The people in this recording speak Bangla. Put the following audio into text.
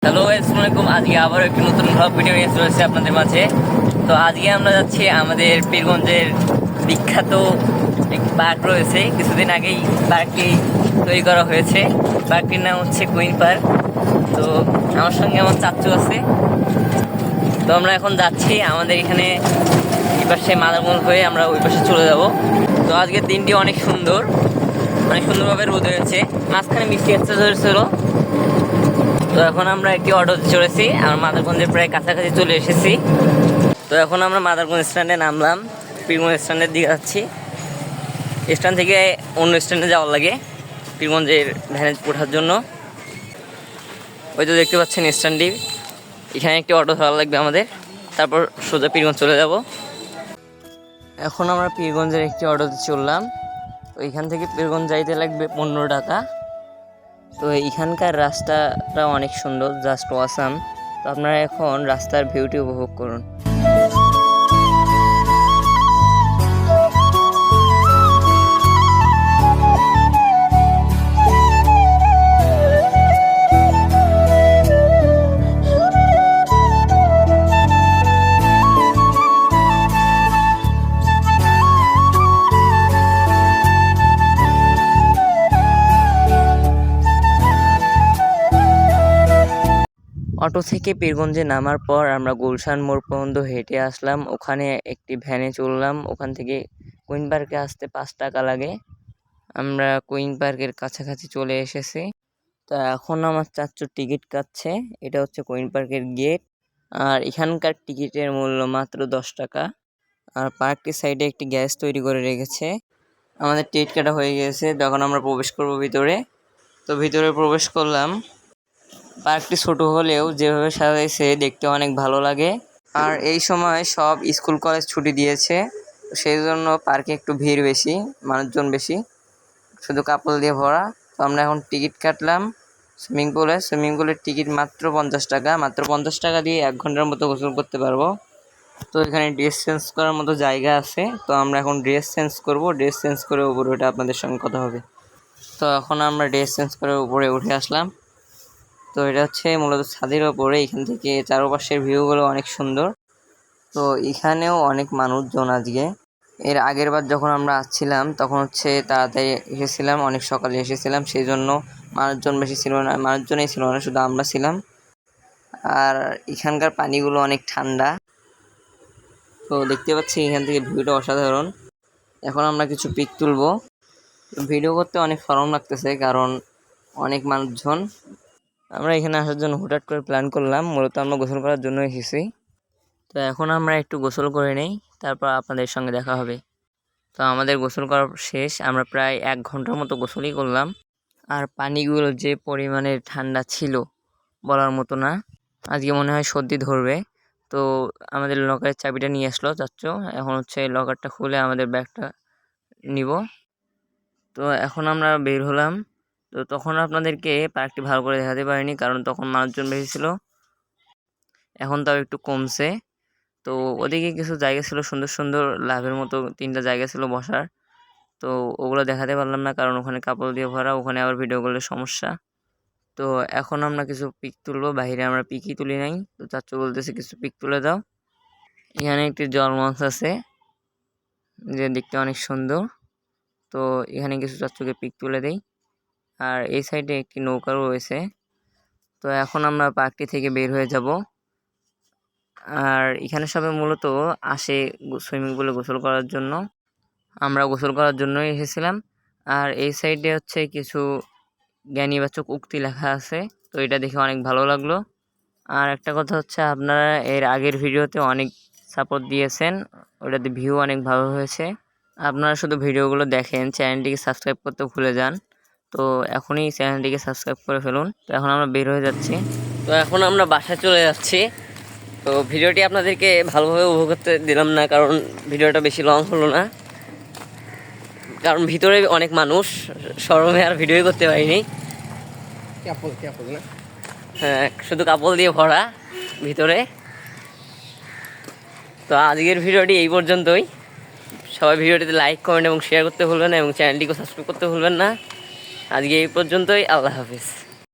হ্যালো আসসালামু আলাইকুম। আজকে আবার একটি নতুন ব্লগ ভিডিও নিয়ে চলে এসেছি আপনাদের মাঝে। তো আজকে আমরা যাচ্ছি আমাদের পীরগঞ্জের বিখ্যাত একটি পার্ক রয়েছে। কিছুদিন আগেই পার্কটি তৈরি করা হয়েছে। পার্কটির নাম হচ্ছে কুইন পার্ক। তো আমার সঙ্গে আমার চাচ্চু আছে। তো আমরা এখন যাচ্ছি আমাদের এখানে এই পাশে মাদারগঞ্জ হয়ে আমরা ওই পাশে চলে যাব। তো আজকের দিনটি অনেক সুন্দরভাবে রোদ হয়েছে, মাঝখানে মিষ্টি একটা ধরেছিল। তো এখন আমরা একটি অটোতে চড়েছি, আমরা মাদারগঞ্জের প্রায় কাছাকাছি চলে এসেছি। তো এখন আমরা মাদারগঞ্জ স্ট্যান্ডে নামলাম, পীরগঞ্জ স্ট্যান্ডের দিকে যাচ্ছি। স্ট্যান্ড থেকে অন্য স্ট্যান্ডে যাওয়ার লাগে পীরগঞ্জের ভ্যানে ওঠার জন্য। ওই তো দেখতে পাচ্ছেন স্ট্যান্ডটি, এখানে একটি অটো ধরা লাগবে আমাদের, তারপর সোজা পীরগঞ্জ চলে যাব। এখন আমরা পীরগঞ্জের একটি অটোতে চললাম। তো এখান থেকে পীরগঞ্জ যাইতে লাগবে 15 টাকা। তো এখানকার রাস্তাটা অনেক সুন্দর, জাস্ট ওয়াসাম। তো আপনারা এখন রাস্তার ভিউটি উপভোগ করুন। অটো থেকে পীরগঞ্জে নামার পর আমরা গুলশান মোড় পর্যন্ত হেঁটে আসলাম। ওখানে একটি ভ্যানে চললাম। ওখান থেকে কুইন পার্কে আসতে 5 টাকা লাগে। আমরা কুইন পার্কের কাছাকাছি চলে এসেছি। তো এখন আমার চাচ্চু টিকিট কাটছে। এটা হচ্ছে কুইন পার্কের গেট। আর এখানকার টিকিটের মূল্য মাত্র 10 টাকা। আর পার্কটির সাইডে একটি গ্যাস তৈরি করে রেখেছে। আমাদের টিকিট কাটা হয়ে গেছে, তখন আমরা প্রবেশ করব ভিতরে। তো ভিতরে প্রবেশ করলাম। পার্কটি ছোট হলেও যেভাবে সাজাইছে দেখতে অনেক ভালো লাগে। আর এই সময় সব স্কুল কলেজ ছুটি দিয়েছে, সেই জন্য পার্কে একটু ভিড় বেশি, মানুষজন বেশি, শুধু কাপড় দিয়ে ভরা। তো আমরা এখন টিকিট কাটলাম সুইমিং পুলের টিকিট মাত্র 50 টাকা। মাত্র 50 টাকা দিয়ে 1 ঘন্টার মতো গোসল করতে পারবো। তো এখানে ড্রেস চেঞ্জ করার মতো জায়গা আছে। তো আমরা এখন ড্রেস চেঞ্জ করব, ড্রেস চেঞ্জ করে উপরে উঠে আপনাদের সঙ্গে কথা হবে। তো এখন আমরা ড্রেস চেঞ্জ করে উপরে উঠে আসলাম। তো এটা হচ্ছে মূলত ছাদের ওপরে, এখান থেকে চারপাশের ভিউগুলো অনেক সুন্দর। তো এখানেও অনেক মানুষজন আজকে। এর আগের বার যখন আমরা আসছিলাম তখন হচ্ছে তাড়াতাড়ি এসেছিলাম, অনেক সকালে এসেছিলাম, সেই জন্য মানুষজনই ছিল না, শুধু আমরা ছিলাম। আর এখানকার পানিগুলো অনেক ঠান্ডা। তো দেখতে পাচ্ছি এখান থেকে ভিউটা অসাধারণ। এখন আমরা কিছু পিক তুলবো। ভিডিও করতে অনেক শরম লাগতেছে, কারণ অনেক মানুষজন। আমরা এখানে আসার জন্য হুটহাট করে প্ল্যান করলাম, মূলত আমরা গোসল করার জন্য এসেছি। তো এখন আমরা একটু গোসল করে নেই, তারপর আপনাদের সঙ্গে দেখা হবে। তো আমাদের গোসল করা শেষ, আমরা প্রায় 1 ঘন্টার মতো গোসলই করলাম। আর পানিগুলো যে পরিমাণে ঠান্ডা ছিল বলার মতো না। আজকে মনে হয় সর্দি ধরবে। তো আমাদের লকারের চাবিটা নিয়ে আসলো চাচ্চু। এখন হচ্ছে লকারটা খুলে আমাদের ব্যাগটা নিব। তো এখন আমরা বের হলাম। তো তখন আপনাদেরকে পার্কটি ভালো করে দেখাতে পারিনি, কারণ তখন মানুষজন বেশি ছিল। এখন তাও একটু কমছে। তো ওদিকে কিছু জায়গা ছিল সুন্দর লাভের মতো, 3টা জায়গা ছিল বসার। তো ওগুলো দেখাতে পারলাম না, কারণ ওখানে কাপড় দিয়ে ভরা, ওখানে আবার ভিডিও করলে সমস্যা। তো এখন আমরা কিছু পিক তুলবো, বাইরে আমরা পিকই তুলি নাই। তো চাচ্চু বলতেছে কিছু পিক তুলে দাও। এখানে একটি জল মঞ্চ আছে, যে দেখতে অনেক সুন্দর। তো এখানে কিছু চাচ্চুকে পিক তুলে দেই। আর এই সাইডে একটি নৌকা রয়েছে। তো এখন আমরা পার্কটি থেকে বের হয়ে যাব। আর এখানে সবাই মূলত আসে সুইমিং পুলে গোসল করার জন্য। আমরা গোসল করার জন্যই এসেছিলাম। আর এই সাইডে হচ্ছে কিছু জ্ঞানীবাচক উক্তি লেখা আছে। তো এটা দেখে অনেক ভালো লাগলো। আর একটা কথা হচ্ছে, আপনারা এর আগের ভিডিওতে অনেক সাপোর্ট দিয়েছেন, ওটাতে ভিউ অনেক ভালো হয়েছে। আপনারা শুধু ভিডিওগুলো দেখেন, চ্যানেলটিকে সাবস্ক্রাইব করতে ভুলে যান। তো এখনই চ্যানেলটিকে সাবস্ক্রাইব করে ফেলুন। তো এখন আমরা বের হয়ে যাচ্ছি। তো এখন আমরা বাসায় চলে যাচ্ছি। তো ভিডিওটি আপনাদেরকে ভালোভাবে উপভোগ করতে দিলাম না, কারণ ভিডিওটা বেশি লং হলো না, কারণ ভিতরে অনেক মানুষ, শরমে আর ভিডিও করতে পারিনি। হ্যাঁ, শুধু কাপড় দিয়ে ভরা ভিতরে। তো আজকের ভিডিওটি এই পর্যন্তই। সবাই ভিডিওটিতে লাইক, কমেন্ট এবং শেয়ার করতে ভুলবেন না, এবং চ্যানেলটিকে সাবস্ক্রাইব করতে ভুলবেন না। আজকে এই পর্যন্তই। আল্লাহ হাফিজ।